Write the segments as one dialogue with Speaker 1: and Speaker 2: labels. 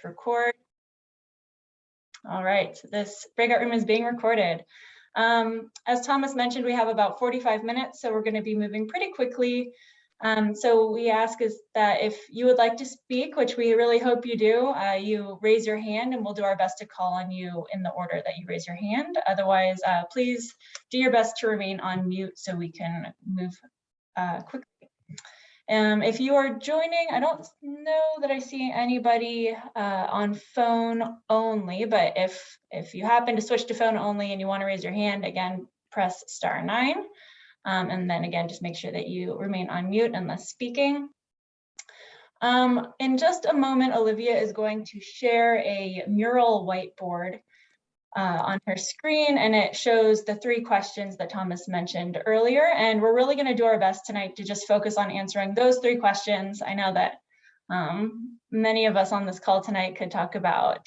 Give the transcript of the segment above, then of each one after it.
Speaker 1: push record. All right, so this breakout room is being recorded. As Thomas mentioned, we have about 45 minutes, so we're going to be moving pretty quickly. So we ask is that if you would like to speak, which we really hope you do, you raise your hand and we'll do our best to call on you in the order that you raise your hand. Otherwise, please do your best to remain on mute so we can move quickly. If you are joining, I don't know that I see anybody on phone only, but if you happen to switch to phone only and you want to raise your hand, again, press *9. And then again, just make sure that you remain on mute unless speaking. In just a moment, Olivia is going to share a mural whiteboard on her screen, and it shows the 3 questions that Thomas mentioned earlier. And we're really going to do our best tonight to just focus on answering those 3 questions. I know that many of us on this call tonight could talk about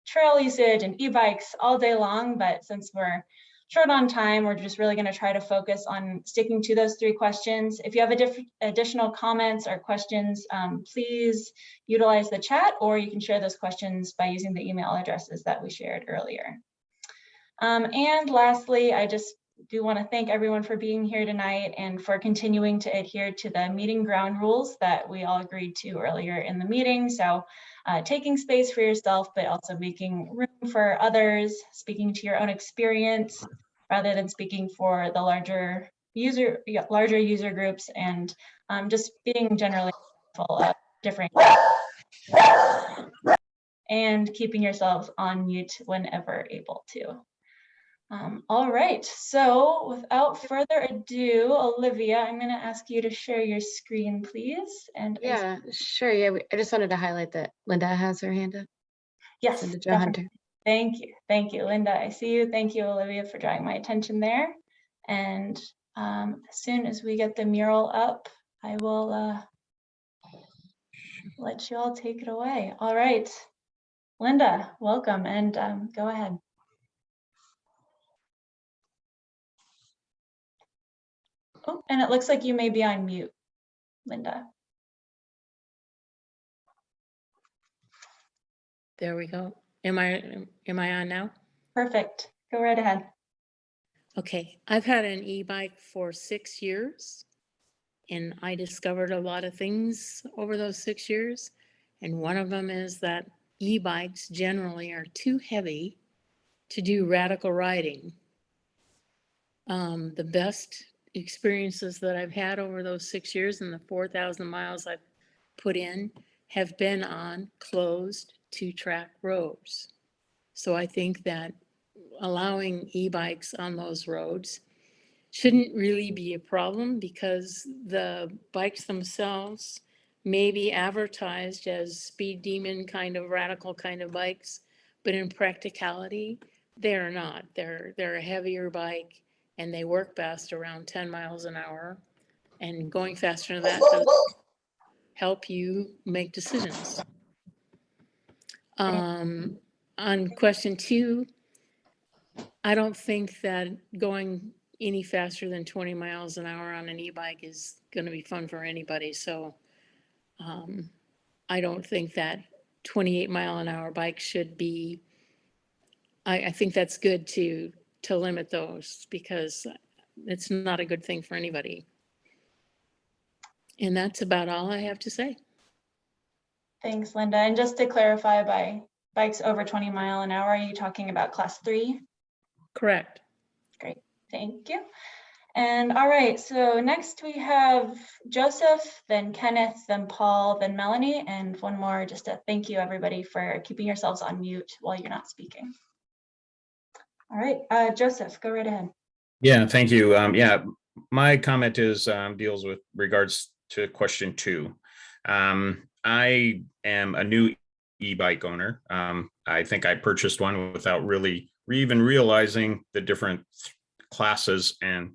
Speaker 1: trail usage and e-bikes all day long, but since we're short on time, we're just really going to try to focus on sticking to those 3 questions. If you have additional comments or questions, please utilize the chat, or you can share those questions by using the email addresses that we shared earlier. And lastly, I just do want to thank everyone for being here tonight and for continuing to adhere to the meeting ground rules that we all agreed to earlier in the meeting. So taking space for yourself, but also making room for others, speaking to your own experience rather than speaking for the larger user groups, and just being generally mindful of different and keeping yourselves on mute whenever able to. All right, so without further ado, Olivia, I'm going to ask you to share your screen, please. And
Speaker 2: yeah, sure. Yeah, I just wanted to highlight that Linda has her hand up.
Speaker 1: Yes,
Speaker 2: Linda Jo Hunter.
Speaker 1: Thank you, Linda. I see you. Thank you, Olivia, for drawing my attention there. And as soon as we get the mural up, I will let you all take it away. All right, Linda, welcome, and go ahead. Oh, and it looks like you may be on mute, Linda.
Speaker 3: There we go. Am I on now?
Speaker 1: Perfect. Go right ahead.
Speaker 3: Okay. I've had an e-bike for 6 years, and I discovered a lot of things over those 6 years. And one of them is that e-bikes generally are too heavy to do radical riding. The best experiences that I've had over those 6 years and the 4,000 miles I've put in have been on closed 2-track roads. So I think that allowing e-bikes on those roads shouldn't really be a problem, because the bikes themselves may be advertised as speed demon kind of radical kind of bikes, but in practicality, they're not. They're a heavier bike, and they work best around 10 miles an hour. And going faster than that does help you make decisions. On question 2, I don't think that going any faster than 20 miles an hour on an e-bike is going to be fun for anybody. So I don't think that 28-mile-an-hour bike should be. I think that's good to limit those, because it's not a good thing for anybody. And that's about all I have to say.
Speaker 1: Thanks, Linda. And just to clarify, by bikes over 20 miles an hour, are you talking about class 3?
Speaker 3: Correct.
Speaker 1: Great, thank you. And all right, so next we have Joseph, then Kenneth, then Paul, then Melanie, and one more, just a thank you everybody for keeping yourselves on mute while you're not speaking. All right, Joseph, go right ahead.
Speaker 4: Yeah, thank you. Yeah, my comment is deals with regards to question 2. I am a new e-bike owner. I think I purchased one without really even realizing the different classes and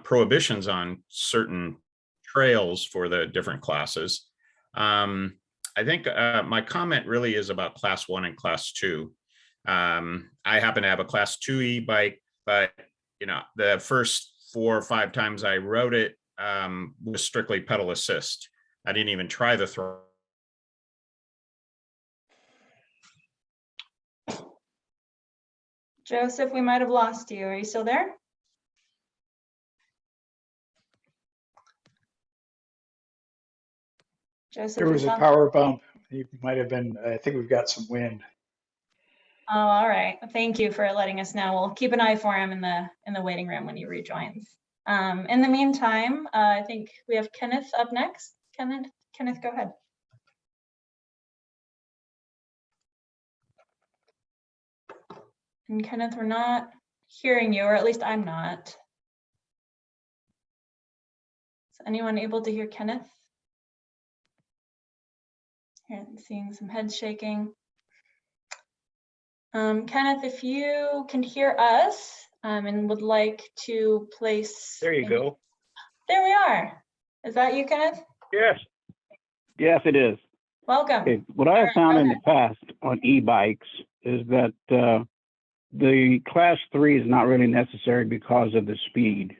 Speaker 4: prohibitions on certain trails for the different classes. I think my comment really is about class 1 and class 2. I happen to have a class 2 e-bike, but the first 4 or 5 times I rode it was strictly pedal assist. I didn't even try the throttle.
Speaker 1: Joseph, we might have lost you. Are you still there? Joseph,
Speaker 5: There was a power bump. You might have been, I think we've got some wind.
Speaker 1: Oh, all right. Thank you for letting us know. We'll keep an eye for him in the waiting room when he rejoins. In the meantime, I think we have Kenneth up next. Kenneth, go ahead. And Kenneth, we're not hearing you, or at least I'm not. Is anyone able to hear Kenneth? Here, I'm seeing some heads shaking. Kenneth, if you can hear us and would like to place.
Speaker 6: There you go.
Speaker 1: There we are. Is that you, Kenneth?
Speaker 6: Yes. Yes, it is.
Speaker 1: Welcome.
Speaker 6: Okay. What I have found in the past on e-bikes is that the class 3 is not really necessary because of the speed.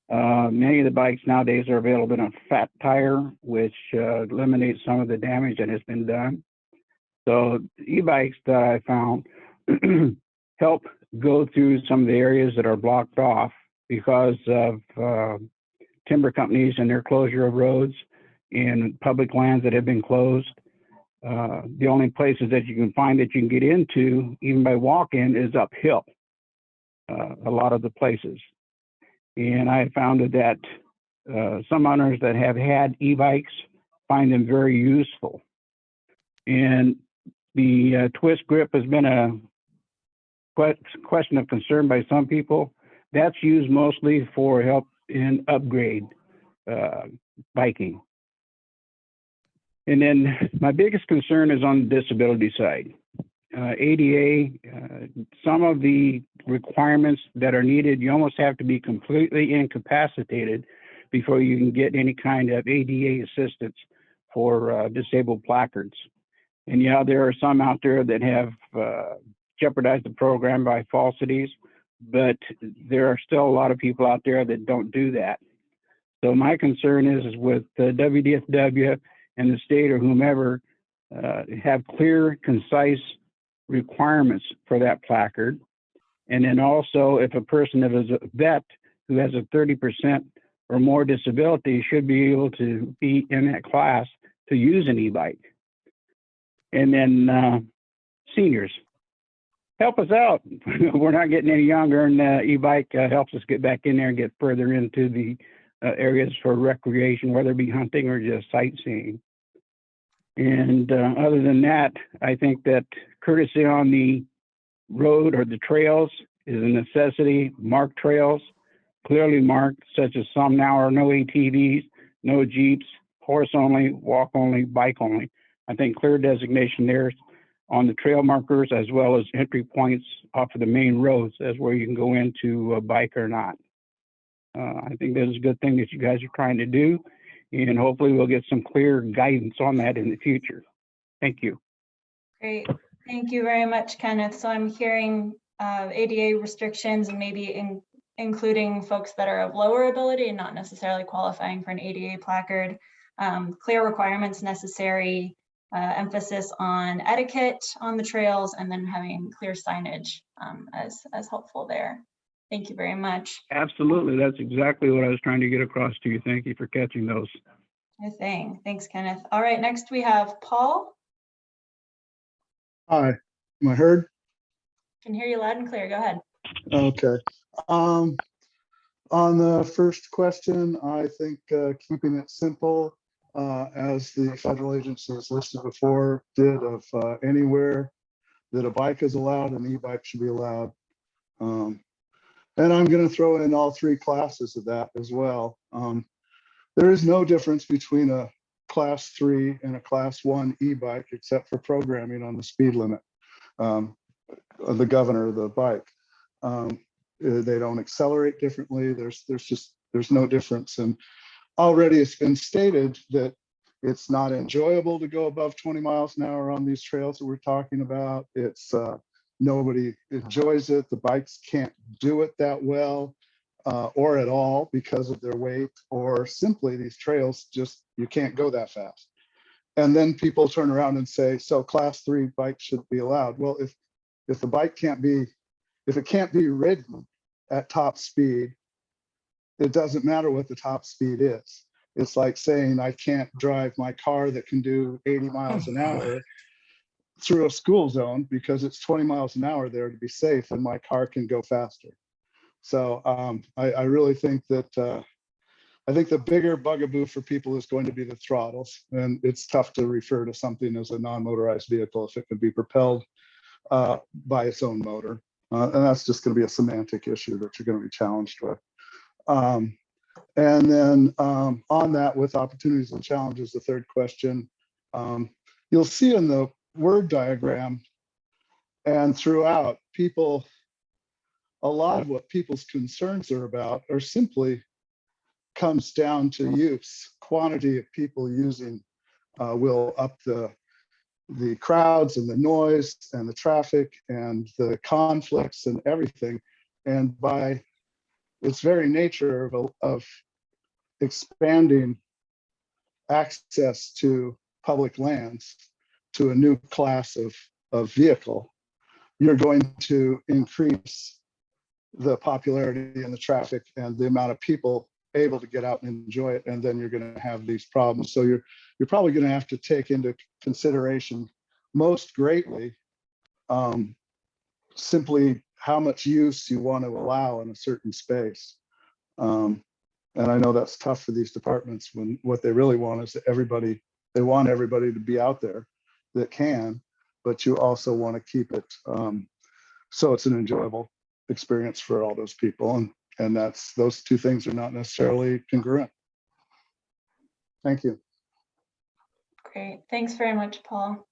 Speaker 6: Many of the bikes nowadays are available on a fat tire, which eliminates some of the damage that has been done. So e-bikes that I found help go through some of the areas that are blocked off because of timber companies and their closure of roads and public lands that have been closed. The only places that you can find that you can get into, even by walking, is uphill, a lot of the places. And I found that some owners that have had e-bikes find them very useful. And the twist grip has been a question of concern by some people. That's used mostly for help in upgrade biking. And then my biggest concern is on the disability side. ADA, some of the requirements that are needed, you almost have to be completely incapacitated before you can get any kind of ADA assistance for disabled placards. And yeah, there are some out there that have jeopardized the program by falsities, but there are still a lot of people out there that don't do that. So my concern is with the WDFW and the state or whomever have clear, concise requirements for that placard. And then also, if a person that is a vet who has a 30% or more disability should be able to be in that class to use an e-bike. And then seniors, help us out. We're not getting any younger, and e-bike helps us get back in there and get further into the areas for recreation, whether it be hunting or just sightseeing. And other than that, I think that courtesy on the road or the trails is a necessity. Marked trails, clearly marked, such as some now are no ATVs, no Jeeps, horse only, walk only, bike only. I think clear designation there on the trail markers, as well as entry points off of the main roads as where you can go into a bike or not. I think that is a good thing that you guys are trying to do, and hopefully we'll get some clear guidance on that in the future. Thank you.
Speaker 1: Great. Thank you very much, Kenneth. So I'm hearing ADA restrictions and maybe including folks that are of lower ability and not necessarily qualifying for an ADA placard. Clear requirements necessary, emphasis on etiquette on the trails, and then having clear signage as helpful there. Thank you very much.
Speaker 6: Absolutely. That's exactly what I was trying to get across to you. Thank you for catching those.
Speaker 1: Sure thing. Thanks, Kenneth. All right, next we have Paul.
Speaker 7: Hi, am I heard?
Speaker 1: Can hear you loud and clear. Go ahead.
Speaker 7: Okay. On the first question, I think keeping it simple, as the federal agencies listed before did, of anywhere that a bike is allowed, an e-bike should be allowed. And I'm going to throw in all three classes of that as well. There is no difference between a class 3 and a class 1 e-bike except for programming on the speed limit, the governor of the bike. They don't accelerate differently. There's no difference. And already it's been stated that it's not enjoyable to go above 20 miles an hour on these trails that we're talking about. It's nobody enjoys it. The bikes can't do it that well or at all because of their weight, or simply these trails just, you can't go that fast. And then people turn around and say, so class 3 bikes should be allowed. Well, if the bike can't be, if it can't be ridden at top speed, it doesn't matter what the top speed is. It's like saying I can't drive my car that can do 80 miles an hour through a school zone because it's 20 miles an hour there to be safe, and my car can go faster. So I really think that I think the bigger bugaboo for people is going to be the throttles, and it's tough to refer to something as a non-motorized vehicle if it can be propelled by its own motor. And that's just going to be a semantic issue that you're going to be challenged with. And then on that, with opportunities and challenges, the third question, you'll see in the word diagram and throughout, people, a lot of what people's concerns are about are simply comes down to use. Quantity of people using will up the crowds and the noise and the traffic and the conflicts and everything. And by its very nature of expanding access to public lands to a new class of vehicle, you're going to increase the popularity and the traffic and the amount of people able to get out and enjoy it, and then you're going to have these problems. So you're probably going to have to take into consideration most greatly simply how much use you want to allow in a certain space. And I know that's tough for these departments when what they really want is that they want everybody to be out there that can, but you also want to keep it so it's an enjoyable experience for all those people. And those two things are not necessarily congruent. Thank you.
Speaker 1: Great. Thanks very much, Paul.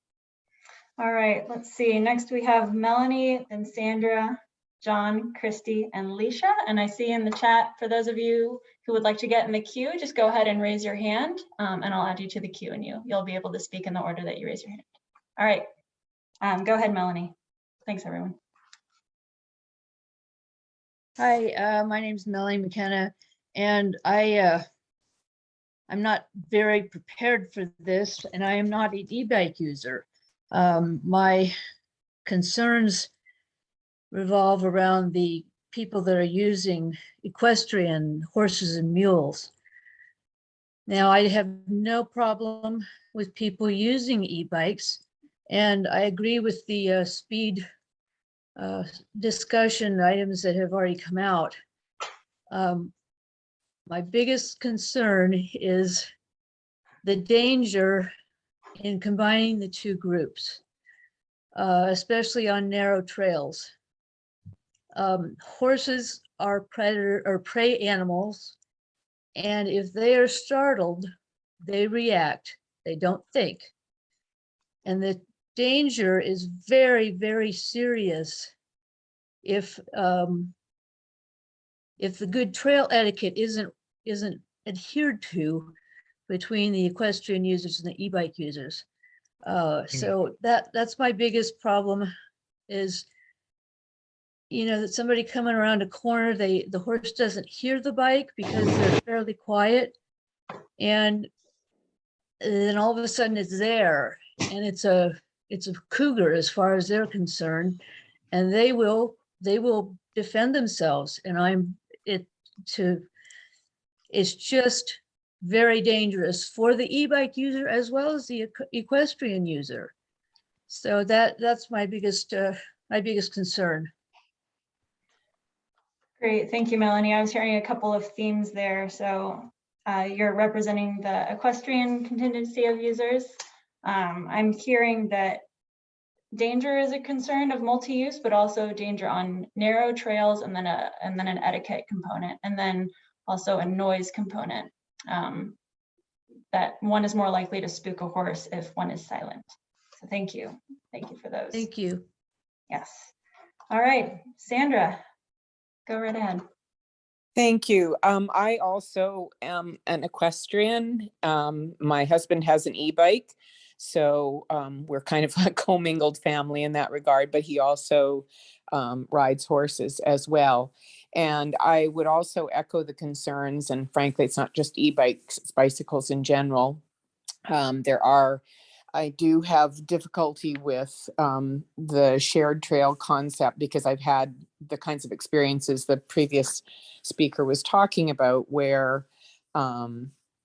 Speaker 1: All right, let's see. Next we have Melanie, then Sandra, John, Christy, and Leisha. And I see in the chat, for those of you who would like to get in the queue, just go ahead and raise your hand and I'll add you to the queue and you'll be able to speak in the order that you raise your hand. All right, go ahead, Melanie. Thanks, everyone.
Speaker 8: Hi, my name is Melanie McKenna, and I'm not very prepared for this, and I am not an e-bike user. My concerns revolve around the people that are using equestrian horses and mules. Now, I have no problem with people using e-bikes, and I agree with the speed discussion items that have already come out. My biggest concern is the danger in combining the two groups, especially on narrow trails. Horses are predator or prey animals, and if they are startled, they react, they don't think. And the danger is very, very serious if the good trail etiquette isn't adhered to between the equestrian users and the e-bike users. So that's my biggest problem is, that somebody coming around a corner, the horse doesn't hear the bike because they're fairly quiet, and then all of a sudden it's there, and it's a cougar as far as they're concerned, and they will defend themselves, and it's just very dangerous for the e-bike user as well as the equestrian user. So that's my biggest concern.
Speaker 1: Great, thank you, Melanie. I was hearing a couple of themes there. So you're representing the equestrian contingency of users. I'm hearing that danger is a concern of multi-use, but also danger on narrow trails, and then an etiquette component, and then also a noise component. That one is more likely to spook a horse if one is silent. So thank you for those.
Speaker 8: Thank you.
Speaker 1: Yes. All right, Sandra, go right ahead.
Speaker 9: Thank you. I also am an equestrian. My husband has an e-bike, so we're kind of a commingled family in that regard, but he also rides horses as well. And I would also echo the concerns, and frankly, it's not just e-bikes, it's bicycles in general. There are I do have difficulty with the shared trail concept because I've had the kinds of experiences the previous speaker was talking about where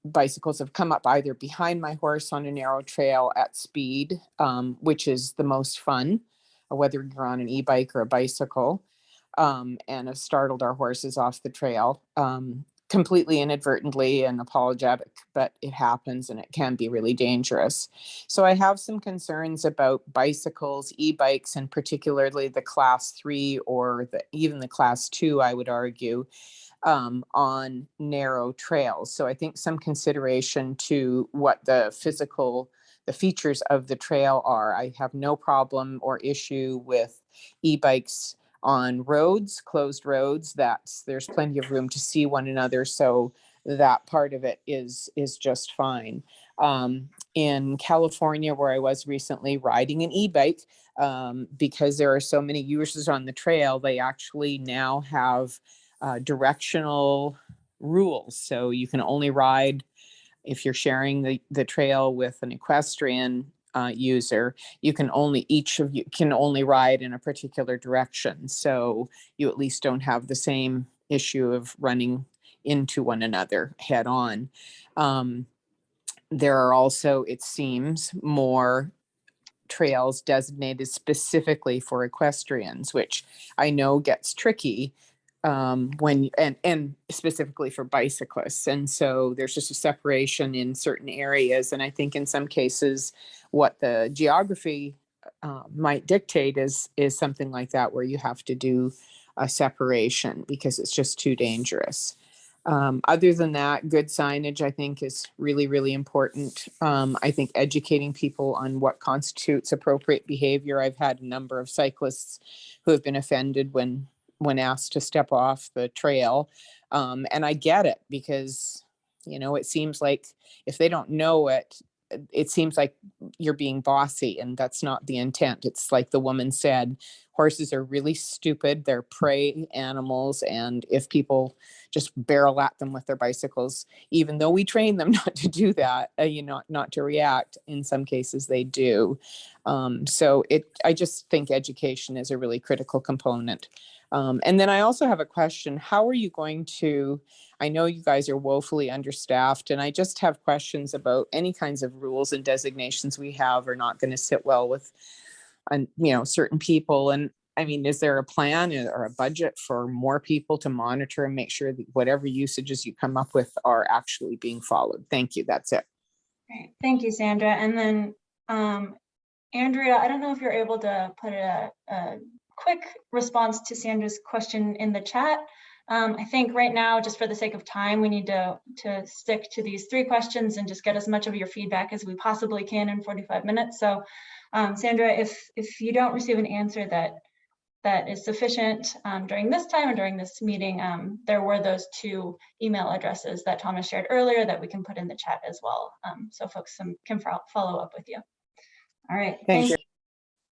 Speaker 9: bicycles have come up either behind my horse on a narrow trail at speed, which is the most fun, whether you're on an e-bike or a bicycle, and have startled our horses off the trail. Completely inadvertently and apologetic, but it happens and it can be really dangerous. So I have some concerns about bicycles, e-bikes, and particularly the class 3 or even the class 2, I would argue, on narrow trails. So I think some consideration to what the features of the trail are. I have no problem or issue with e-bikes on roads, closed roads, there's plenty of room to see one another. So that part of it is just fine. In California, where I was recently riding an e-bike, because there are so many users on the trail, they actually now have directional rules. So you can only ride if you're sharing the trail with an equestrian user, each of you can only ride in a particular direction. So you at least don't have the same issue of running into one another head on. There are also, it seems, more trails designated specifically for equestrians, which I know gets tricky and specifically for bicyclists. And so there's just a separation in certain areas. And I think in some cases, what the geography might dictate is something like that, where you have to do a separation because it's just too dangerous. Other than that, good signage, I think, is really, really important. I think educating people on what constitutes appropriate behavior. I've had a number of cyclists who have been offended when asked to step off the trail. And I get it because, it seems like if they don't know it, it seems like you're being bossy, and that's not the intent. It's like the woman said, horses are really stupid. They're prey animals. And if people just barrel at them with their bicycles, even though we train them not to do that, not to react, in some cases they do. So I just think education is a really critical component. And then I also have a question. How are you going to, I know you guys are woefully understaffed, and I just have questions about any kinds of rules and designations we have are not going to sit well with, certain people. And I mean, is there a plan or a budget for more people to monitor and make sure that whatever usages you come up with are actually being followed? Thank you. That's it.
Speaker 1: Great. Thank you, Sandra. And then Andrea, I don't know if you're able to put a quick response to Sandra's question in the chat. I think right now, just for the sake of time, we need to stick to these 3 questions and just get as much of your feedback as we possibly can in 45 minutes. So Sandra, if you don't receive an answer that is sufficient during this time or during this meeting, there were those 2 email addresses that Thomas shared earlier that we can put in the chat as well. So folks can follow up with you. All right.
Speaker 9: Thank you.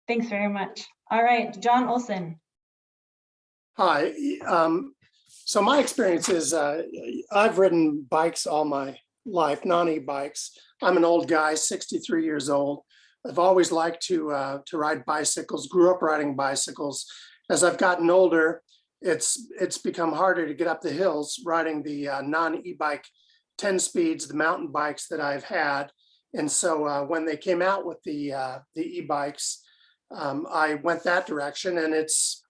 Speaker 1: Thanks very much. All right, John Olson.
Speaker 10: Hi. So my experience is I've ridden bikes all my life, non-e-bikes. I'm an old guy, 63 years old. I've always liked to ride bicycles, grew up riding bicycles. As I've gotten older, it's become harder to get up the hills riding the non-e-bike 10 speeds, the mountain bikes that I've had. And so when they came out with the e-bikes, I went that direction, and it's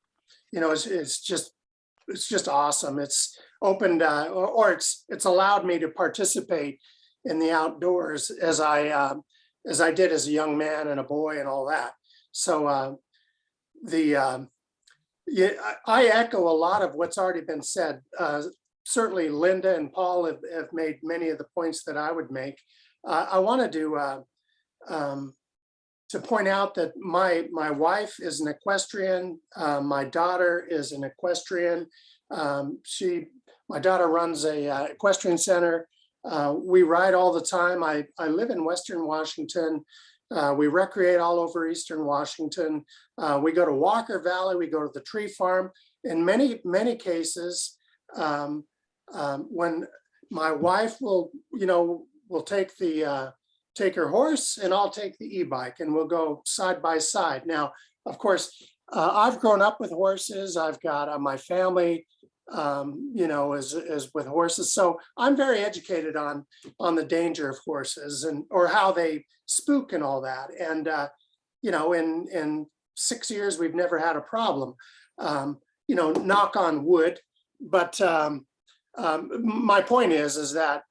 Speaker 10: just awesome. It's opened or it's allowed me to participate in the outdoors as I did as a young man and a boy and all that. So I echo a lot of what's already been said. Certainly Linda and Paul have made many of the points that I would make. I wanted to point out that my wife is an equestrian. My daughter is an equestrian. My daughter runs a equestrian center. We ride all the time. I live in Western Washington. We recreate all over Eastern Washington. We go to Walker Valley. We go to the tree farm. In many cases, when my wife will take the take her horse and I'll take the e-bike, and we'll go side by side. Now, of course, I've grown up with horses. I've got my family, you know, is with horses. So I'm very educated on the danger of horses or how they spook and all that. And, you know, in 6 years, we've never had a problem, you know, knock on wood. But my point is that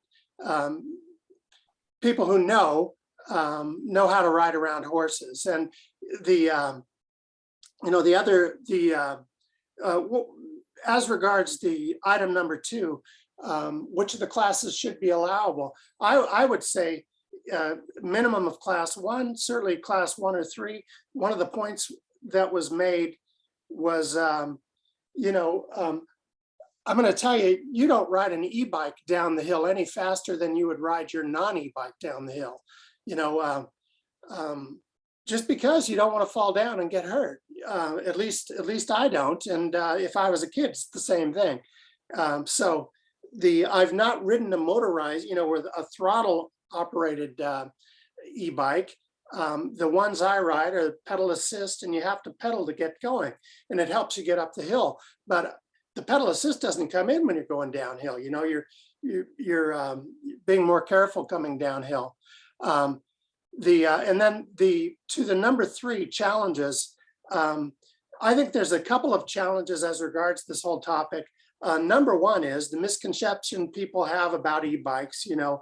Speaker 10: people who know how to ride around horses. And the, you know, as regards the item number 2, which of the classes should be allowable? I would say minimum of class 1, certainly class 1 or 3. One of the points that was made was, you know, I'm going to tell you, you don't ride an e-bike down the hill any faster than you would ride your non-e-bike down the hill. You know, just because you don't want to fall down and get hurt. At least I don't. And if I was a kid, it's the same thing. So I've not ridden a motorized, you know, with a throttle operated e-bike. The ones I ride are pedal assist, and you have to pedal to get going, and it helps you get up the hill. But the pedal assist doesn't come in when you're going downhill. You know, you're being more careful coming downhill. And then to the number 3 challenges, I think there's a couple of challenges as regards this whole topic. Number 1 is the misconception people have about e-bikes. You know,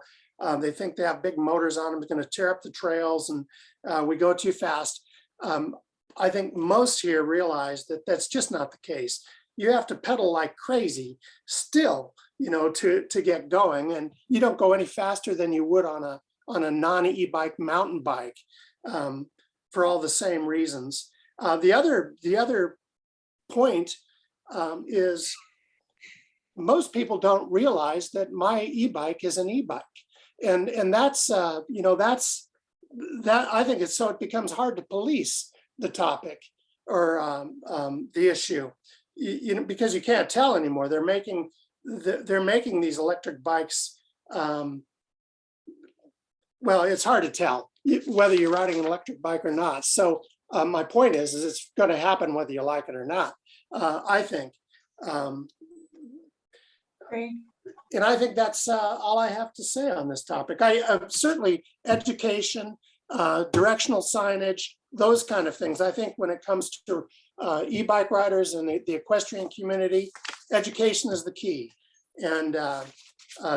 Speaker 10: they think they have big motors on them, it's going to tear up the trails, and we go too fast. I think most here realize that that's just not the case. You have to pedal like crazy still, you know, to get going, and you don't go any faster than you would on a non-e-bike mountain bike, for all the same reasons. The other point is most people don't realize that my e-bike is an e-bike, and that's you know, that I think it's so it becomes hard to police the topic or the issue. You know, because you can't tell anymore. They're making these electric bikes. Well, it's hard to tell whether you're riding an electric bike or not. So my point is it's going to happen whether you like it or not. I think.
Speaker 1: Great.
Speaker 10: And I think that's all I have to say on this topic. Certainly education, directional signage, those kind of things. I think when it comes to e-bike riders and the equestrian community, education is the key. And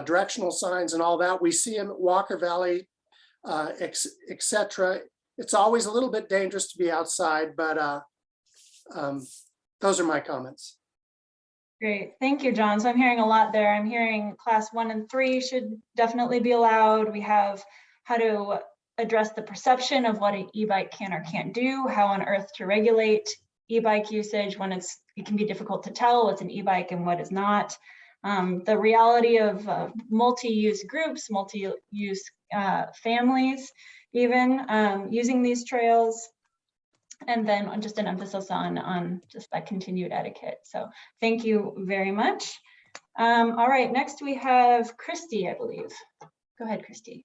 Speaker 10: directional signs and all that, we see them at Walker Valley, etc. It's always a little bit dangerous to be outside, but those are my comments.
Speaker 1: Great, thank you, John. So I'm hearing a lot there. I'm hearing class 1 and 3 should definitely be allowed. We have how to address the perception of what an e-bike can or can't do, how on earth to regulate e-bike usage when it can be difficult to tell what's an e-bike and what is not. The reality of multi-use groups, multi-use families, even using these trails. And then just an emphasis on just that continued etiquette. So thank you very much. All right, next we have Christy, I believe. Go ahead, Christy.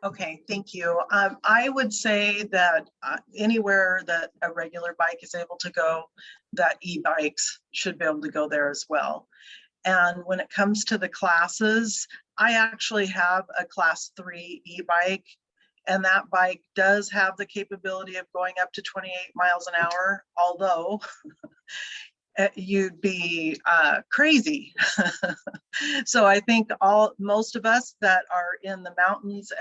Speaker 11: Okay, thank you. I would say that anywhere that a regular bike is able to go, that e-bikes should be able to go there as well. And when it comes to the classes, I actually have a class 3 e-bike, and that bike does have the capability of going up to 28 miles an hour, although you'd be crazy. So I think most of us that are in the mountains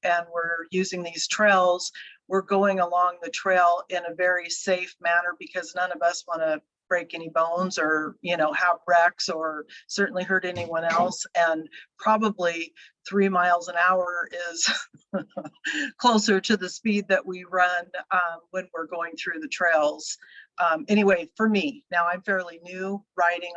Speaker 11: and we're using these trails, we're going along the trail in a very safe manner because none of us want to break any bones or, you know, have wrecks or certainly hurt anyone else. And probably 3 miles an hour is closer to the speed that we run when we're going through the trails. Anyway, for me, now I'm fairly new riding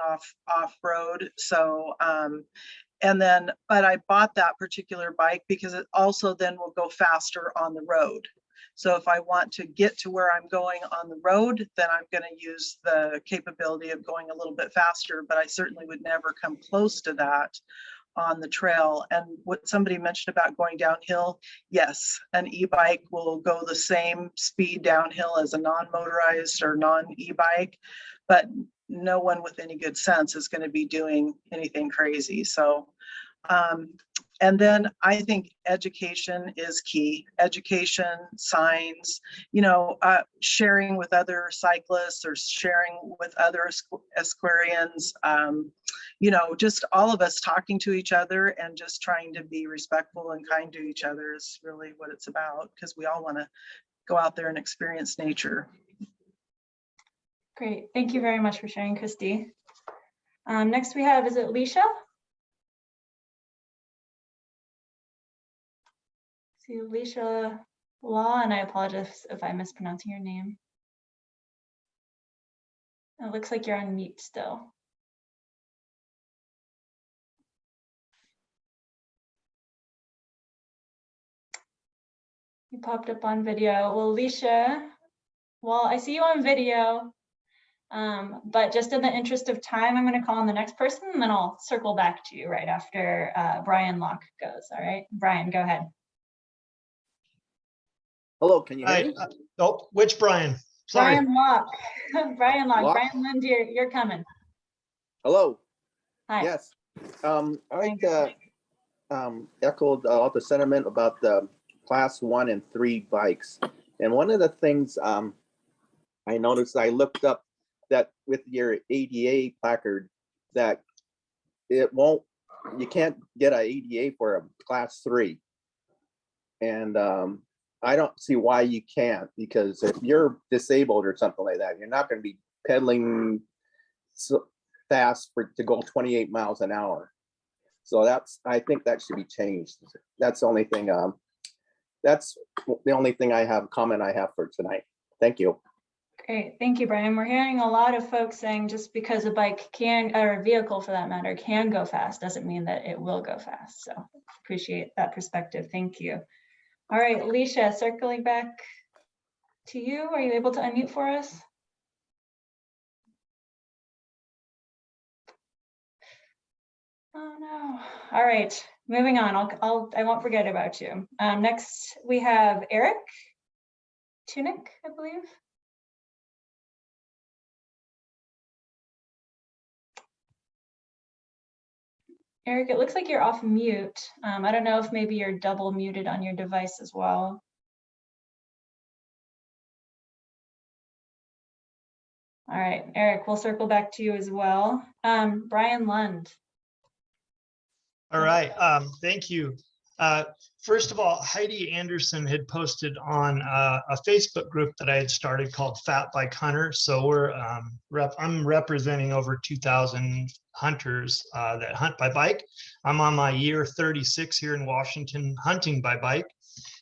Speaker 11: off-road. So, but I bought that particular bike because it also then will go faster on the road. So if I want to get to where I'm going on the road, then I'm going to use the capability of going a little bit faster, but I certainly would never come close to that on the trail. And what somebody mentioned about going downhill, yes, an e-bike will go the same speed downhill as a non-motorized or non-e-bike, but no one with any good sense is going to be doing anything crazy. So and then I think education is key. Education, signs, you know, sharing with other cyclists or sharing with other equestrians, you know, just all of us talking to each other and just trying to be respectful and kind to each other is really what it's about, because we all want to go out there and experience nature.
Speaker 1: Great. Thank you very much for sharing, Christy. Next we have, is it Leisha? See, Leisha Law, and I apologize if I'm mispronouncing your name. It looks like you're on mute still. You popped up on video. Well, Leisha, well, I see you on video, but just in the interest of time, I'm going to call on the next person, and then I'll circle back to you right after Brian Locke goes. All right, Brian, go ahead.
Speaker 12: Hello, can you hear me?
Speaker 13: Oh, which Brian? Sorry.
Speaker 1: Brian Locke. Brian Locke.
Speaker 12: Locke?
Speaker 1: Brian Lind, you're coming.
Speaker 12: Hello.
Speaker 1: Hi.
Speaker 12: Yes. I echoed all the sentiment about the class 1 and 3 bikes. And one of the things I noticed, I looked up that with your ADA placard, that you can't get an ADA for a class 3. And I don't see why you can't, because if you're disabled or something like that, you're not going to be pedaling so fast to go 28 miles an hour. So I think that should be changed. That's the only thing. That's the only thing comment I have for tonight. Thank you.
Speaker 1: Great, thank you, Brian. We're hearing a lot of folks saying just because a bike can, or a vehicle for that matter, can go fast, doesn't mean that it will go fast. So appreciate that perspective. Thank you. All right, Leisha, circling back to you. Are you able to unmute for us? Oh no. All right, moving on. I won't forget about you. Next we have Eric Tunick, I believe. Eric, it looks like you're off mute. I don't know if maybe you're double muted on your device as well. All right, Eric, we'll circle back to you as well. Brian Lund.
Speaker 13: All right, thank you. First of all, Heidi Anderson had posted on a Facebook group that I had started called Fat Bike Hunter. So I'm representing over 2,000 hunters that hunt by bike. I'm on my year 36 here in Washington hunting by bike.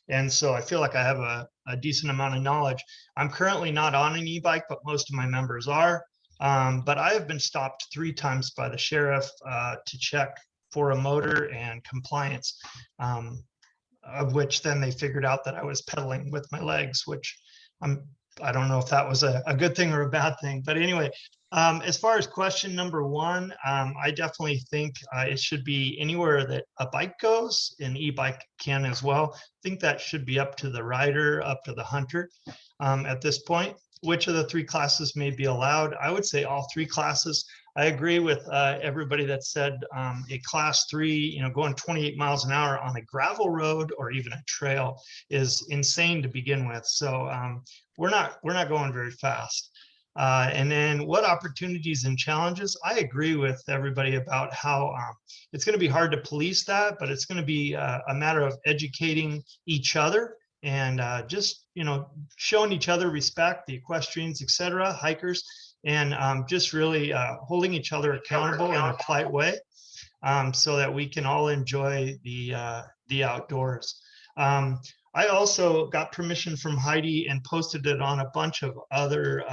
Speaker 13: And so I feel like I have a decent amount of knowledge. I'm currently not on an e-bike, but most of my members are. But I have been stopped 3 times by the sheriff to check for a motor and compliance, of which then they figured out that I was pedaling with my legs, which I don't know if that was a good thing or a bad thing. But anyway, as far as question number 1, I definitely think it should be anywhere that a bike goes, an e-bike can as well. I think that should be up to the rider, up to the hunter at this point. Which of the 3 classes may be allowed? I would say all 3 classes. I agree with everybody that said a class 3, going 28 miles an hour on a gravel road or even a trail is insane to begin with. So we're not going very fast. And then what opportunities and challenges? I agree with everybody about how it's going to be hard to police that, but it's going to be a matter of educating each other and just, showing each other respect, the equestrians, etc., hikers, and just really holding each other accountable in a polite way so that we can all enjoy the outdoors. I also got permission from Heidi and posted it on a bunch of other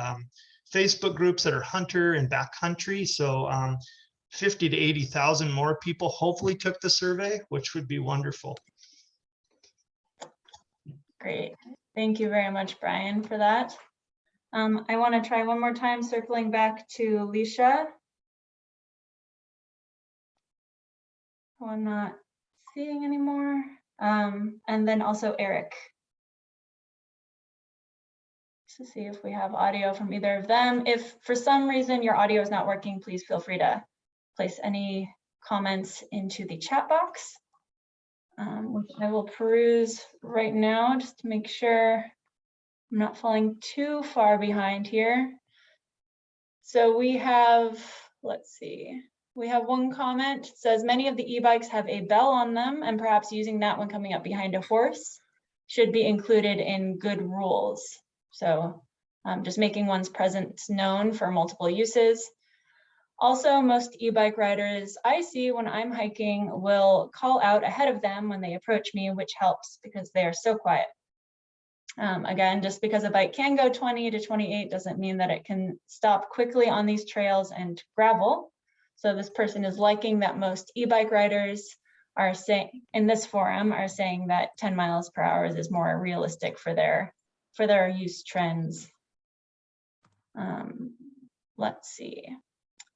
Speaker 13: Facebook groups that are hunter and backcountry. So 50 to 80,000 more people hopefully took the survey, which would be wonderful.
Speaker 1: Great. Thank you very much, Brian, for that. I want to try one more time, circling back to Leisha. who I'm not seeing anymore. And then also Eric. To see if we have audio from either of them. If for some reason your audio is not working, please feel free to place any comments into the chat box, which I will peruse right now just to make sure I'm not falling too far behind here. So we have, let's see, we have one comment. It says many of the e-bikes have a bell on them, and perhaps using that when coming up behind a horse should be included in good rules. So just making one's presence known for multiple uses. Also, most e-bike riders I see when I'm hiking will call out ahead of them when they approach me, which helps because they are so quiet. Again, just because a bike can go 20 to 28 doesn't mean that it can stop quickly on these trails and gravel. So this person is liking that most e-bike riders are saying in this forum are saying that 10 miles per hour is more realistic for their use trends. Let's see.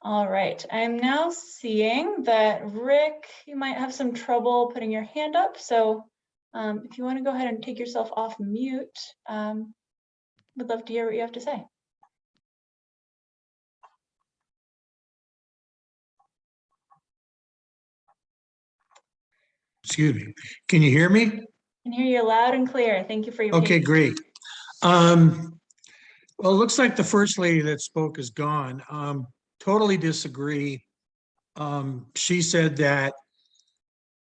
Speaker 1: All right, I'm now seeing that Rick, you might have some trouble putting your hand up. So if you want to go ahead and take yourself off mute, would love to hear what you have to say.
Speaker 14: Excuse me. Can you hear me?
Speaker 1: I can hear you loud and clear. Thank you for your
Speaker 14: Okay,
Speaker 1: patience.
Speaker 14: great. Well, it looks like the first lady that spoke is gone. Totally disagree. She said that,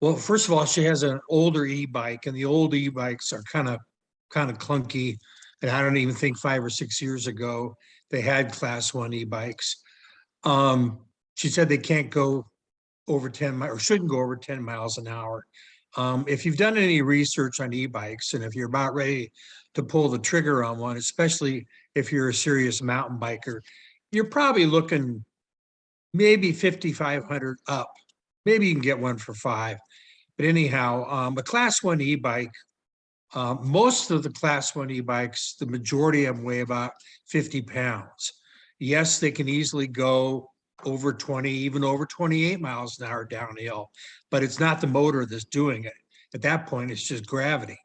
Speaker 14: well, first of all, she has an older e-bike, and the old e-bikes are kind of clunky. And I don't even think 5 or 6 years ago they had class 1 e-bikes. She said they can't go over 10 miles or shouldn't go over 10 miles an hour. If you've done any research on e-bikes and if you're about ready to pull the trigger on one, especially if you're a serious mountain biker, you're probably looking maybe 5,500 up. Maybe you can get one for 5. But anyhow, a class 1 e-bike, most of the class 1 e-bikes, the majority of them weigh about 50 pounds. Yes, they can easily go over 20, even over 28 miles an hour downhill, but it's not the motor that's doing it. At that point, it's just gravity.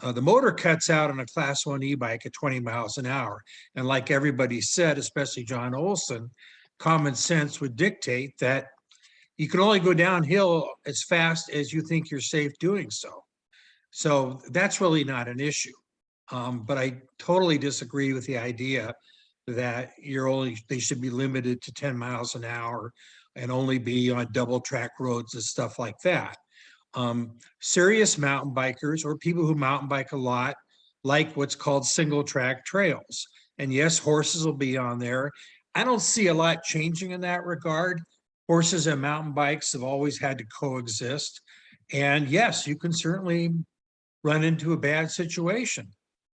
Speaker 14: The motor cuts out on a class 1 e-bike at 20 miles an hour. And like everybody said, especially John Olson, common sense would dictate that you can only go downhill as fast as you think you're safe doing so. So that's really not an issue. But I totally disagree with the idea that they should be limited to 10 miles an hour and only be on double track roads and stuff like that. Serious mountain bikers or people who mountain bike a lot like what's called single track trails. And yes, horses will be on there. I don't see a lot changing in that regard. Horses and mountain bikes have always had to coexist. And yes, you can certainly run into a bad situation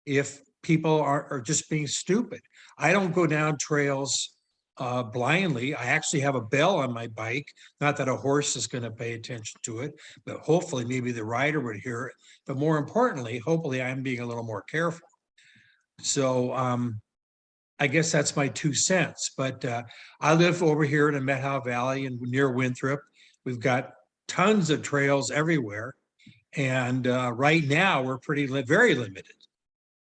Speaker 14: if people are just being stupid. I don't go down trails blindly. I actually have a bell on my bike. Not that a horse is going to pay attention to it, but hopefully maybe the rider would hear it. But more importantly, hopefully I'm being a little more careful. So I guess that's my 2 cents. But I live over here in the Methow Valley and near Winthrop. We've got tons of trails everywhere. And right now we're very limited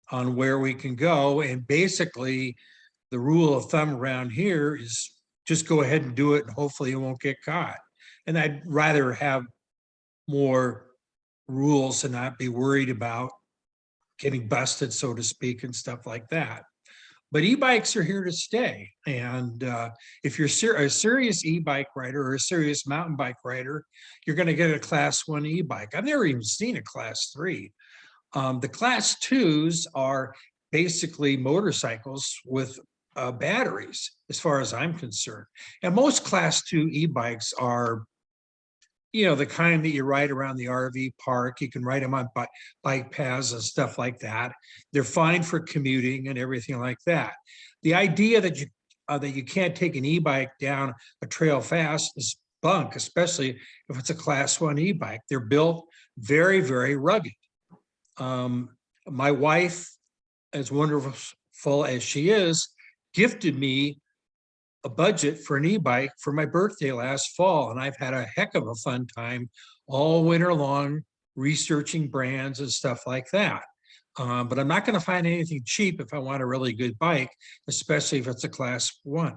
Speaker 14: on where we can go. And basically the rule of thumb around here is just go ahead and do it and hopefully you won't get caught. And I'd rather have more rules and not be worried about getting busted, so to speak, and stuff like that. But e-bikes are here to stay. And if you're a serious e-bike rider or a serious mountain bike rider, you're going to get a class 1 e-bike. I've never even seen a class 3. The class 2s are basically motorcycles with batteries, as far as I'm concerned. And most class 2 e-bikes are, the kind that you ride around the RV park. You can ride them on bike paths and stuff like that. They're fine for commuting and everything like that. The idea that you can't take an e-bike down a trail fast is bunk, especially if it's a class 1 e-bike. They're built very, very rugged. My wife, as wonderful as she is, gifted me a budget for an e-bike for my birthday last fall, and I've had a heck of a fun time all winter long researching brands and stuff like that. But I'm not going to find anything cheap if I want a really good bike, especially if it's a class 1.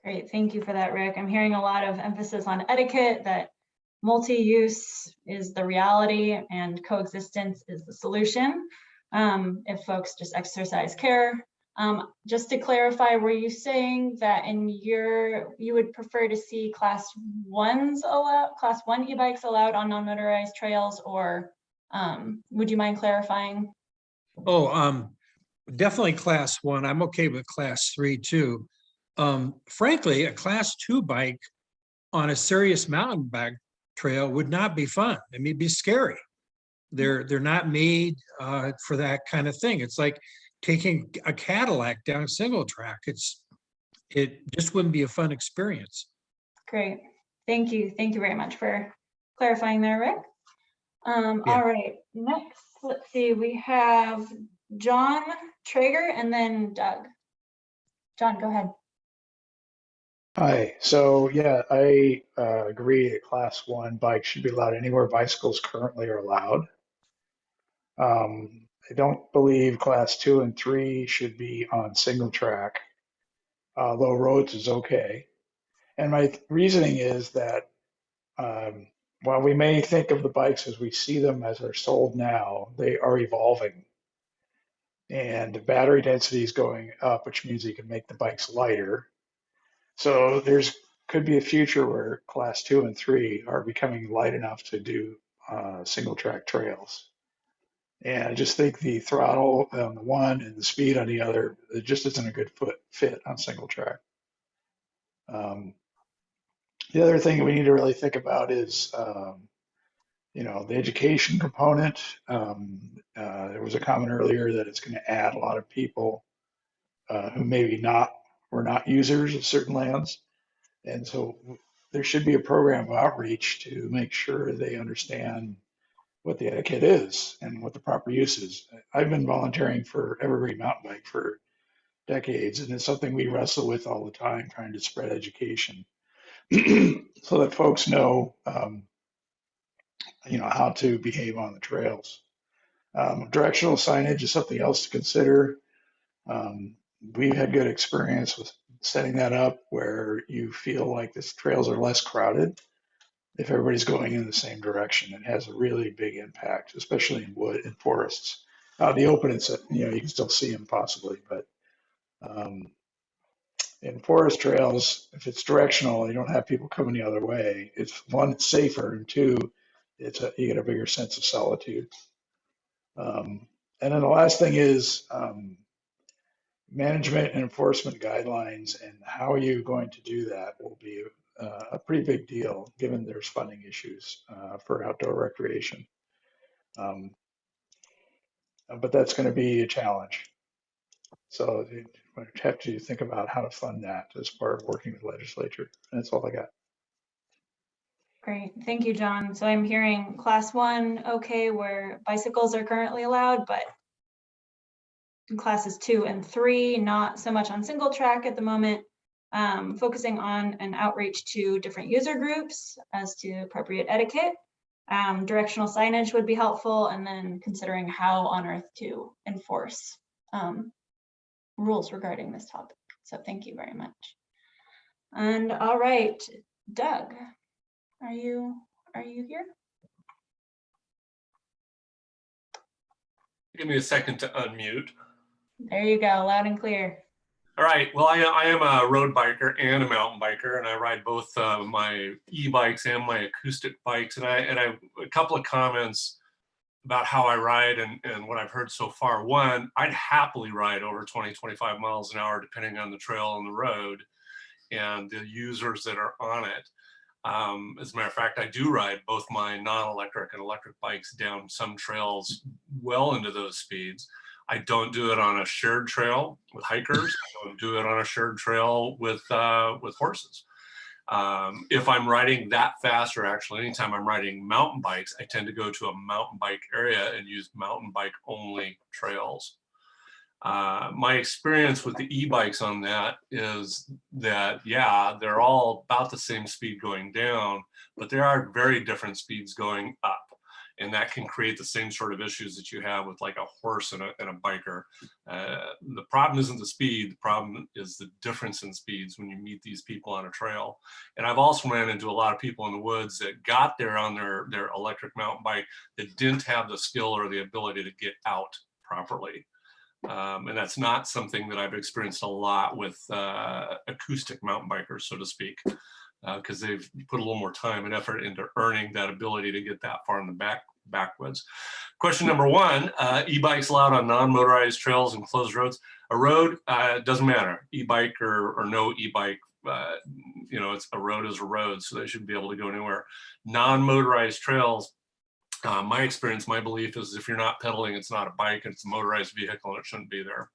Speaker 1: Great, thank you for that, Rick. I'm hearing a lot of emphasis on etiquette, that multi-use is the reality and coexistence is the solution. If folks just exercise care. Just to clarify, were you saying that you would prefer to see class 1 e-bikes allowed on non-motorized trails, or would you mind clarifying?
Speaker 14: Oh, definitely class 1. I'm okay with class 3 too. Frankly, a class 2 bike on a serious mountain bike trail would not be fun. I mean, it'd be scary. They're not made for that kind of thing. It's like taking a Cadillac down single track. It just wouldn't be a fun experience.
Speaker 1: Great, thank you very much for clarifying there, Rick.
Speaker 14: Yeah.
Speaker 1: All right, next, let's see, we have John Traeger and then Doug. John, go ahead.
Speaker 5: Hi. So yeah, I agree that class 1 bikes should be allowed anywhere bicycles currently are allowed. I don't believe class 2 and 3 should be on single track, low roads is okay. And my reasoning is that while we may think of the bikes as we see them as they're sold now, they are evolving. And battery density is going up, which means you can make the bikes lighter. So could be a future where class 2 and 3 are becoming light enough to do single track trails. And I just think the throttle on the one and the speed on the other, it just isn't a good fit on single track. The other thing we need to really think about is, the education component. There was a comment earlier that it's going to add a lot of people who maybe were not users of certain lands. And so there should be a program of outreach to make sure they understand what the etiquette is and what the proper use is. I've been volunteering for Evergreen Mountain Bike for decades, and it's something we wrestle with all the time, trying to spread education so that folks know, how to behave on the trails. Directional signage is something else to consider. We've had good experience with setting that up where you feel like the trails are less crowded if everybody's going in the same direction. It has a really big impact, especially in wood and forests. The open, you can still see them possibly, but in forest trails, if it's directional, you don't have people coming the other way. It's one, it's safer, and two, you get a bigger sense of solitude. And then the last thing is management and enforcement guidelines, and how are you going to do that will be a pretty big deal given there's funding issues for outdoor recreation. But that's going to be a challenge. So you have to think about how to fund that as part of working with the legislature. And that's all I got.
Speaker 1: Great, thank you, John. So I'm hearing class 1, okay, where bicycles are currently allowed, but in classes 2 and 3, not so much on single track at the moment, focusing on an outreach to different user groups as to appropriate etiquette. Directional signage would be helpful, and then considering how on earth to enforce rules regarding this topic. So thank you very much. And all right, Doug, are you here?
Speaker 15: Give me a second to unmute.
Speaker 1: There you go, loud and clear.
Speaker 15: All right, well, I am a road biker and a mountain biker, and I ride both my e-bikes and my acoustic bikes. And I a couple of comments about how I ride and what I've heard so far. One, I'd happily ride over 20, 25 miles an hour, depending on the trail and the road and the users that are on it. As a matter of fact, I do ride both my non-electric and electric bikes down some trails well into those speeds. I don't do it on a shared trail with hikers. I don't do it on a shared trail with horses. If I'm riding that fast, or actually anytime I'm riding mountain bikes, I tend to go to a mountain bike area and use mountain bike only trails. My experience with the e-bikes on that is that, yeah, they're all about the same speed going down, but there are very different speeds going up. And that can create the same sort of issues that you have with like a horse and a biker. The problem isn't the speed, the problem is the difference in speeds when you meet these people on a trail. And I've also ran into a lot of people in the woods that got there on their electric mountain bike that didn't have the skill or the ability to get out properly. And that's not something that I've experienced a lot with acoustic mountain bikers, so to speak, because they've put a little more time and effort into earning that ability to get that far in the backwoods. Question number one, e-bikes allowed on non-motorized trails and closed roads. A road, doesn't matter, e-bike or no e-bike, you know, it's a road is a road, so they should be able to go anywhere. Non-motorized trails, my experience, my belief is if you're not pedaling, it's not a bike, it's a motorized vehicle and it shouldn't be there.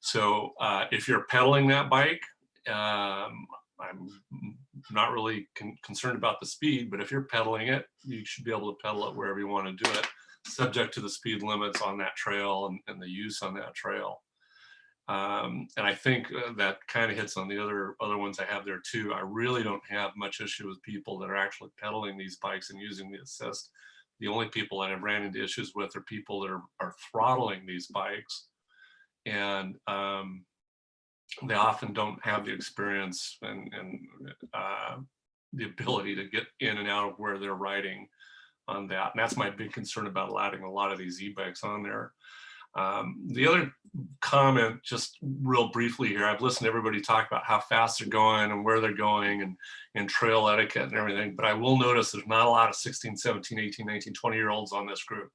Speaker 15: So if you're pedaling that bike, I'm not really concerned about the speed, but if you're pedaling it, you should be able to pedal it wherever you want to do it, subject to the speed limits on that trail and the use on that trail. And I think that kind of hits on the other ones I have there too. I really don't have much issue with people that are actually pedaling these bikes and using the assist. The only people that I've ran into issues with are people that are throttling these bikes, and they often don't have the experience and the ability to get in and out of where they're riding on that. And that's my big concern about allowing a lot of these e-bikes on there. The other comment, just real briefly here, I've listened to everybody talk about how fast they're going and where they're going and trail etiquette and everything, but I will notice there's not a lot of 16, 17, 18, 19, 20-year-olds on this group.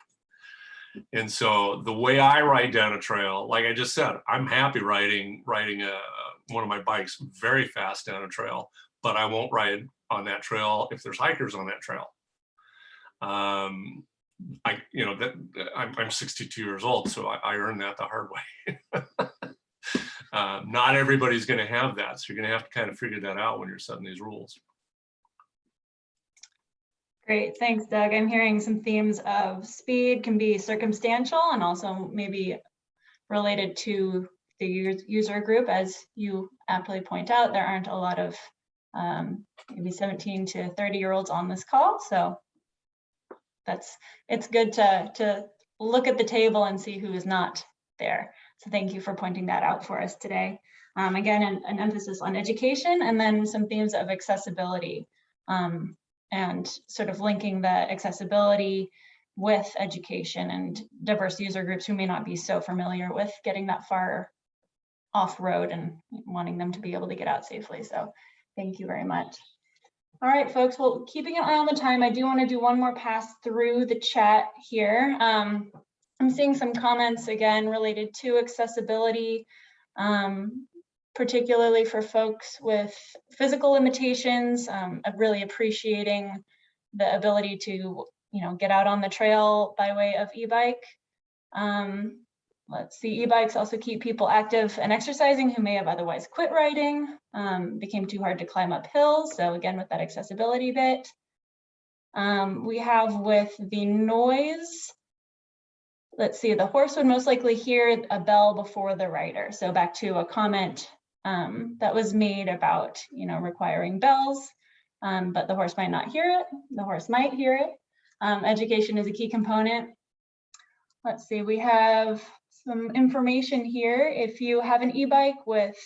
Speaker 15: And so the way I ride down a trail, like I just said, I'm happy riding one of my bikes very fast down a trail, but I won't ride on that trail if there's hikers on that trail. I'm 62 years old, so I earned that the hard way. Not everybody's going to have that, so you're going to have to kind of figure that out when you're setting these rules.
Speaker 1: Great, thanks, Doug. I'm hearing some themes of speed can be circumstantial and also maybe related to the user group. As you aptly point out, there aren't a lot of maybe 17 to 30-year-olds on this call, so it's good to look at the table and see who is not there. So thank you for pointing that out for us today. Again, an emphasis on education and then some themes of accessibility. And sort of linking the accessibility with education and diverse user groups who may not be so familiar with getting that far off-road and wanting them to be able to get out safely. So thank you very much. All right, folks, well, keeping an eye on the time, I do want to do one more pass through the chat here. I'm seeing some comments again related to accessibility. Particularly for folks with physical limitations, I'm really appreciating the ability to, get out on the trail by way of e-bike. Let's see, e-bikes also keep people active and exercising who may have otherwise quit riding, became too hard to climb up hills. So again, with that accessibility bit. We have with the noise, let's see, the horse would most likely hear a bell before the rider. So back to a comment that was made about, requiring bells, but the horse might not hear it. The horse might hear it. Education is a key component. Let's see, we have some information here. If you have an e-bike with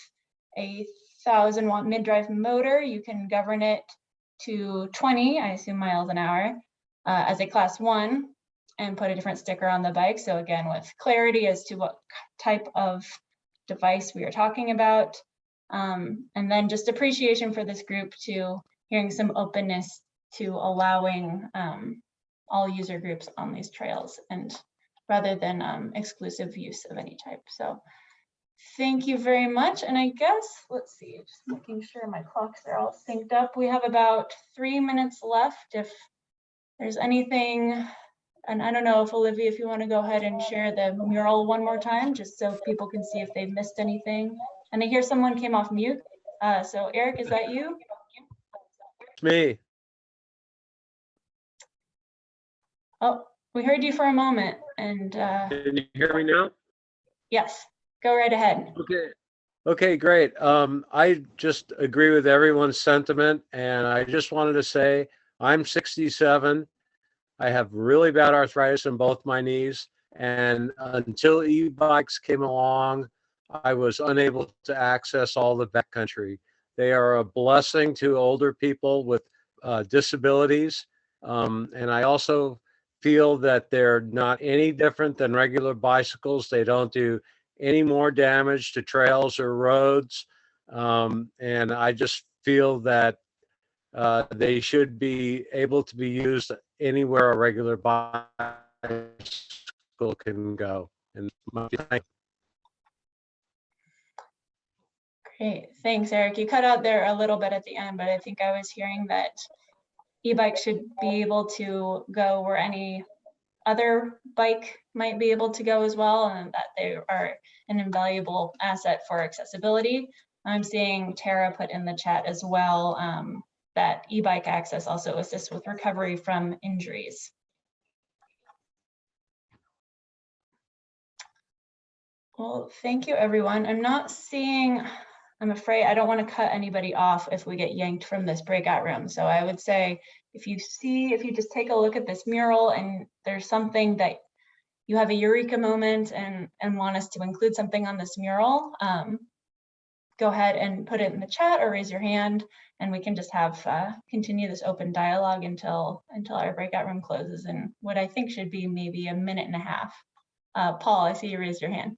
Speaker 1: a 1,000-watt mid-drive motor, you can govern it to 20, I assume, miles an hour as a class 1 and put a different sticker on the bike. So again, with clarity as to what type of device we are talking about. And then just appreciation for this group to hearing some openness to allowing all user groups on these trails and rather than exclusive use of any type. So thank you very much. And I guess, let's see, just making sure my clocks are all synced up. We have about 3 minutes left. If there's anything, and I don't know if Olivia, if you want to go ahead and share the mural one more time, just so people can see if they've missed anything. And I hear someone came off mute. So Eric, is that you?
Speaker 16: It's me.
Speaker 1: Oh, we heard you for a moment. And
Speaker 16: can you hear me now?
Speaker 1: yes. Go right ahead.
Speaker 16: Okay. Okay, great. I just agree with everyone's sentiment, and I just wanted to say I'm 67. I have really bad arthritis in both my knees, and until e-bikes came along, I was unable to access all the backcountry. They are a blessing to older people with disabilities, and I also feel that they're not any different than regular bicycles. They don't do any more damage to trails or roads, and I just feel that they should be able to be used anywhere a regular bicycle can go. And
Speaker 1: Great, thanks, Eric. You cut out there a little bit at the end, but I think I was hearing that e-bikes should be able to go where any other bike might be able to go as well, and that they are an invaluable asset for accessibility. I'm seeing Tara put in the chat as well that e-bike access also assists with recovery from injuries. Well, thank you, everyone. I'm not seeing, I'm afraid I don't want to cut anybody off if we get yanked from this breakout room. So I would say if you just take a look at this mural and there's something that you have a eureka moment and want us to include something on this mural, go ahead and put it in the chat or raise your hand, and we can just have continue this open dialogue until our breakout room closes in what I think should be maybe 1.5 minutes. Paul, I see you raised your hand.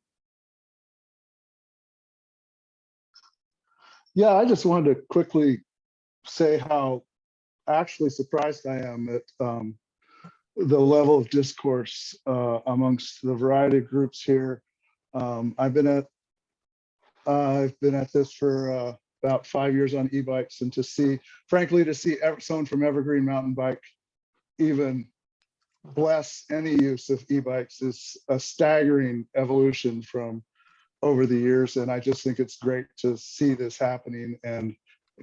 Speaker 7: Yeah, I just wanted to quickly say how actually surprised I am at the level of discourse amongst the variety of groups here. I've been at this for about 5 years on e-bikes, and frankly, to see someone from Evergreen Mountain Bike even bless any use of e-bikes is a staggering evolution from over the years. And I just think it's great to see this happening, and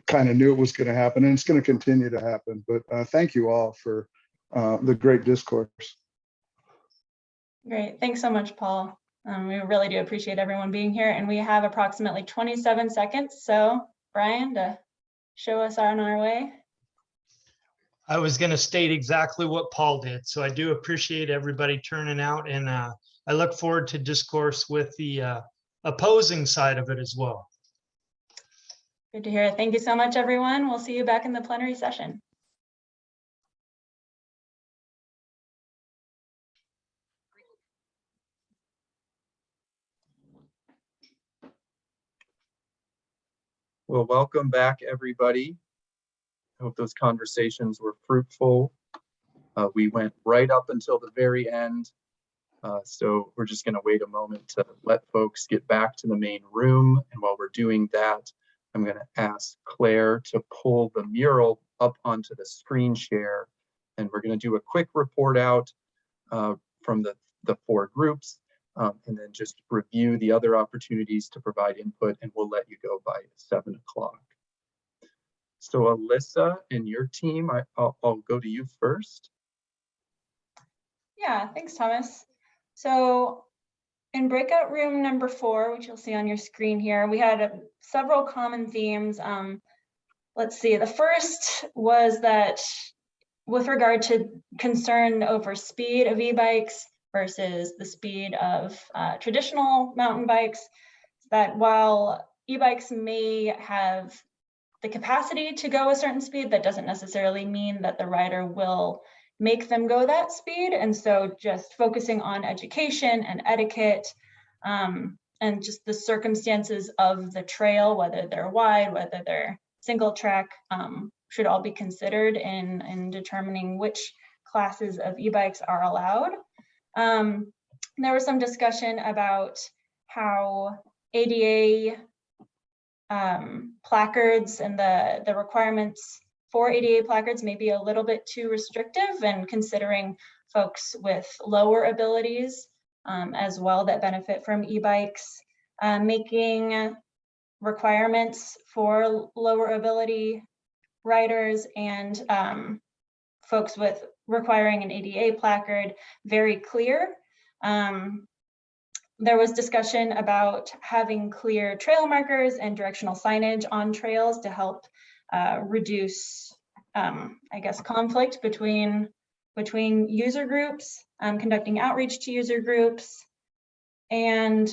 Speaker 7: kind of knew it was going to happen, and it's going to continue to happen. But thank you all for the great discourse.
Speaker 1: Great, thanks so much, Paul. We really do appreciate everyone being here, and we have approximately 27 seconds. So Brian, to show us on our way.
Speaker 13: I was going to state exactly what Paul did. So I do appreciate everybody turning out, and I look forward to discourse with the opposing side of it as well.
Speaker 1: Good to hear. Thank you so much, everyone. We'll see you back in the plenary session.
Speaker 17: Well, welcome back, everybody. I hope those conversations were fruitful. We went right up until the very end. So we're just going to wait a moment to let folks get back to the main room. And while we're doing that, I'm going to ask Claire to pull the mural up onto the screen share. And we're going to do a quick report out from the 4 groups, and then just review the other opportunities to provide input, and we'll let you go by 7 o'clock. So Alyssa and your team, I'll go to you first.
Speaker 1: Yeah, thanks, Thomas. So in breakout room number 4, which you'll see on your screen here, we had several common themes. Let's see, the first was that with regard to concern over speed of e-bikes versus the speed of traditional mountain bikes, that while e-bikes may have the capacity to go a certain speed, that doesn't necessarily mean that the rider will make them go that speed. And so just focusing on education and etiquette and just the circumstances of the trail, whether they're wide, whether they're single track, should all be considered in determining which classes of e-bikes are allowed. There was some discussion about how ADA placards and the requirements for ADA placards may be a little bit too restrictive, and considering folks with lower abilities as well that benefit from e-bikes, making requirements for lower ability riders and folks with requiring an ADA placard very clear. There was discussion about having clear trail markers and directional signage on trails to help reduce, I guess, conflict between user groups, conducting outreach to user groups, and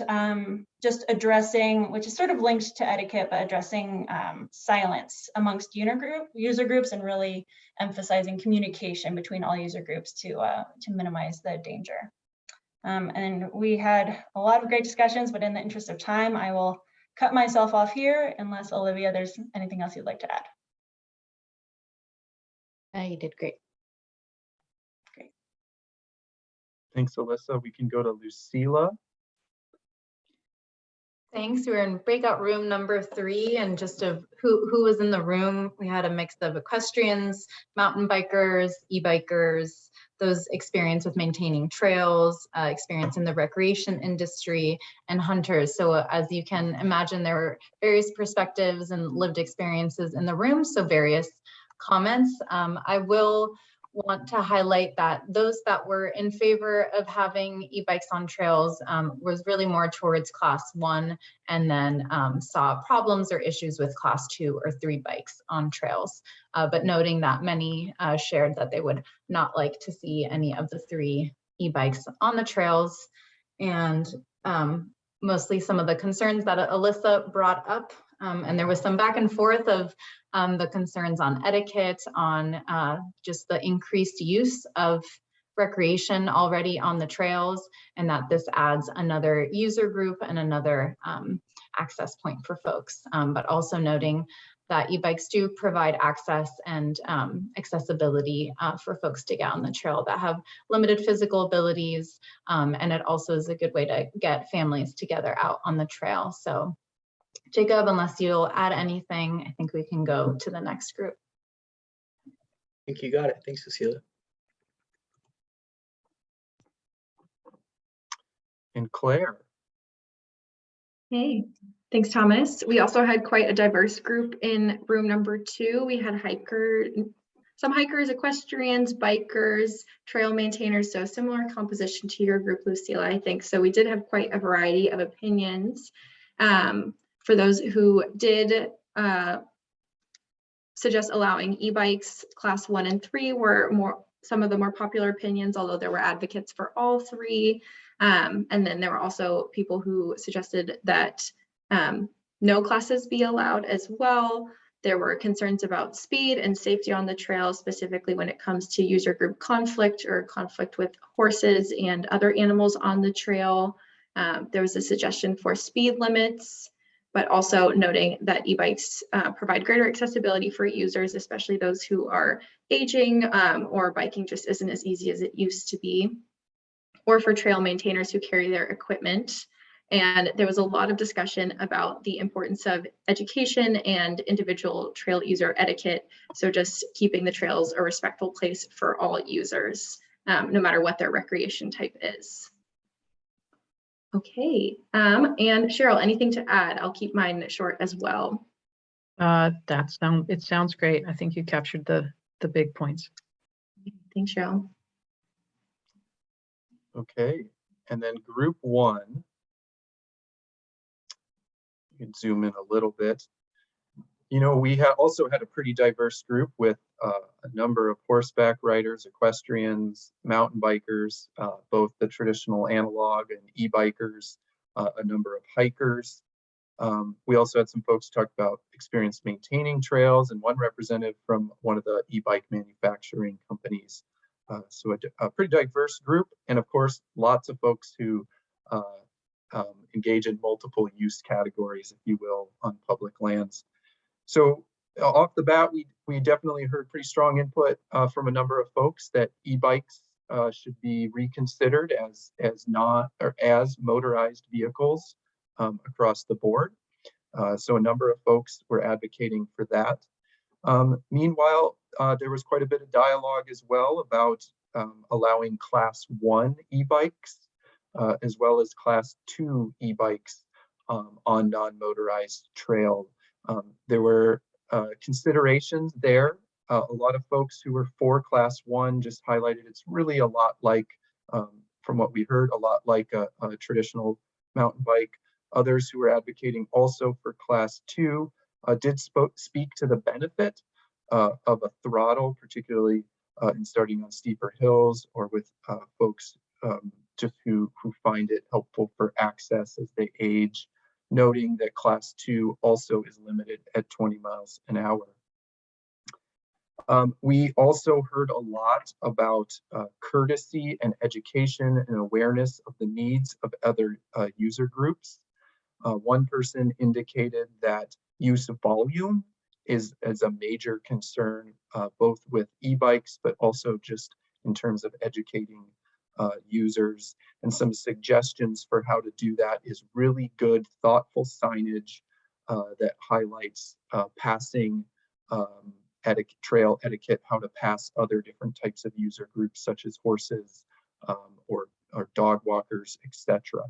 Speaker 1: just addressing, which is sort of linked to etiquette, but addressing silence amongst user groups and really emphasizing communication between all user groups to minimize the danger. And we had a lot of great discussions, but in the interest of time, I will cut myself off here unless, Olivia, there's anything else you'd like to add.
Speaker 2: You did great.
Speaker 1: Great.
Speaker 17: Thanks, Alyssa. We can go to Lucila.
Speaker 18: Thanks. We were in breakout room number 3, and just of who was in the room, we had a mix of equestrians, mountain bikers, e-bikers, those experience with maintaining trails, experience in the recreation industry, and hunters. So as you can imagine, there were various perspectives and lived experiences in the room, so various comments. I will want to highlight that those that were in favor of having e-bikes on trails was really more towards class 1, and then saw problems or issues with class 2 or 3 bikes on trails. But noting that many shared that they would not like to see any of the 3 e-bikes on the trails. And mostly some of the concerns that Alyssa brought up, and there was some back and forth of the concerns on etiquette, on just the increased use of recreation already on the trails, and that this adds another user group and another access point for folks. But also noting that e-bikes do provide access and accessibility for folks to get on the trail that have limited physical abilities. And it also is a good way to get families together out on the trail. So Jacob, unless you'll add anything, I think we can go to the next group.
Speaker 19: I think you got it. Thanks, Cecilia.
Speaker 17: And Claire.
Speaker 20: Hey, thanks, Thomas. We also had quite a diverse group in room number 2. We had some hikers, equestrians, bikers, trail maintainers, so similar composition to your group, Lucila, I think. So we did have quite a variety of opinions. For those who did suggest allowing e-bikes, class 1 and 3 were some of the more popular opinions, although there were advocates for all 3. And then there were also people who suggested that no classes be allowed as well. There were concerns about speed and safety on the trail, specifically when it comes to user group conflict or conflict with horses and other animals on the trail. There was a suggestion for speed limits, but also noting that e-bikes provide greater accessibility for users, especially those who are aging or biking just isn't as easy as it used to be, or for trail maintainers who carry their equipment. And there was a lot of discussion about the importance of education and individual trail user etiquette. So just keeping the trails a respectful place for all users, no matter what their recreation type is. Okay, and Cheryl, anything to add? I'll keep mine short as well.
Speaker 21: It sounds great. I think you captured the big points.
Speaker 20: Thanks, Cheryl.
Speaker 17: Okay, and then group 1. You can zoom in a little bit. You know, we also had a pretty diverse group with a number of horseback riders, equestrians, mountain bikers, both the traditional analog and e-bikers, a number of hikers. We also had some folks talk about experience maintaining trails, and one representative from one of the e-bike manufacturing companies. So a pretty diverse group, and of course, lots of folks who engage in multiple use categories, if you will, on public lands. So off the bat, we definitely heard pretty strong input from a number of folks that e-bikes should be reconsidered as motorized vehicles across the board. So a number of folks were advocating for that. Meanwhile, there was quite a bit of dialogue as well about allowing class 1 e-bikes as well as class 2 e-bikes on non-motorized trail. There were considerations there. A lot of folks who were for class 1 just highlighted it's really a lot like, from what we heard, a lot like a traditional mountain bike. Others who were advocating also for class 2 did speak to the benefit of a throttle, particularly in starting on steeper hills or with folks just who find it helpful for access as they age, noting that class 2 also is limited at 20 miles an hour. We also heard a lot about courtesy and education and awareness of the needs of other user groups. One person indicated that use of volume is a major concern, both with e-bikes, but also just in terms of educating users. And some suggestions for how to do that is really good, thoughtful signage that highlights passing trail etiquette, how to pass other different types of user groups, such as horses or dog walkers, etc.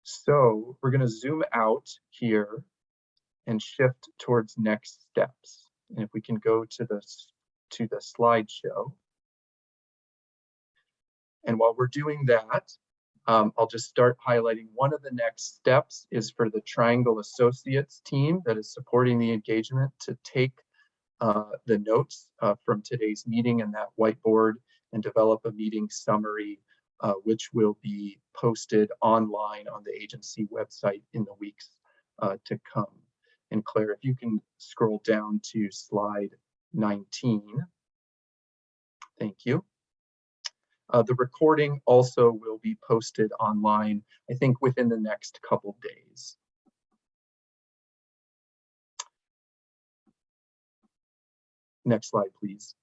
Speaker 17: So we're going to zoom out here and shift towards next steps. And if we can go to the slideshow. And while we're doing that, I'll just start highlighting one of the next steps is for the Triangle Associates team that is supporting the engagement to take the notes from today's meeting and that whiteboard and develop a meeting summary, which will be posted online on the agency website in the weeks to come. And Claire, if you can scroll down to slide 19. Thank you. The recording also will be posted online, I think within the next couple days. Next slide, please.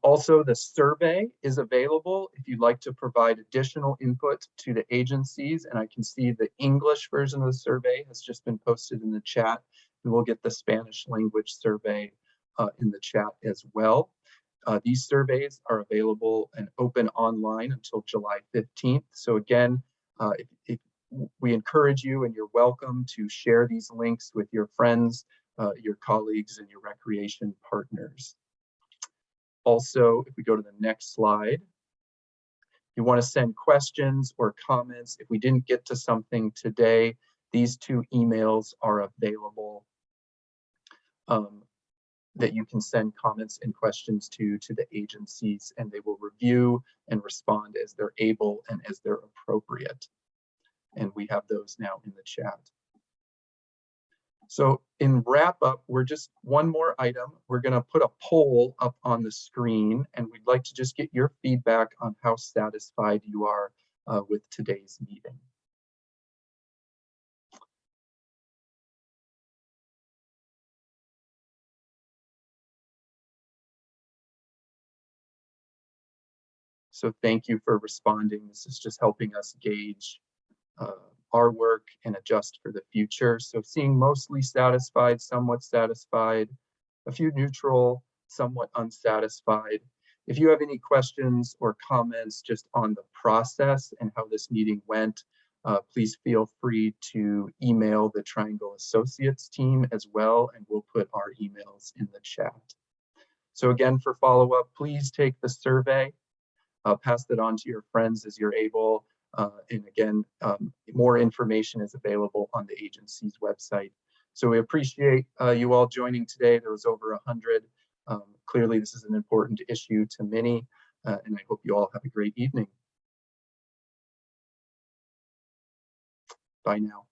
Speaker 17: Also, the survey is available if you'd like to provide additional input to the agencies, and I can see the English version of the survey has just been posted in the chat, and we'll get the Spanish language survey in the chat as well. These surveys are available and open online until July 15th. So again, if we encourage you and you're welcome to share these links with your friends, your colleagues, and your recreation partners. Also, if we go to the next slide, if you want to send questions or comments, if we didn't get to something today, these 2 emails are available that you can send comments and questions to the agencies, and they will review and respond as they're able and as they're appropriate. And we have those now in the chat. So in wrap up, we're just one more item. We're going to put a poll up on the screen, and we'd like to just get your feedback on how satisfied you are with today's meeting. So thank you for responding. This is just helping us gauge our work and adjust for the future. So seeing mostly satisfied, somewhat satisfied, a few neutral, somewhat unsatisfied. If you have any questions or comments just on the process and how this meeting went, please feel free to email the Triangle Associates team as well, and we'll put our emails in the chat. So again, for follow-up, please take the survey, pass it on to your friends as you're able. And again, more information is available on the agency's website. So we appreciate you all joining today. There was over 100. Clearly, this is an important issue to many, and I hope you all have a great evening. Bye now.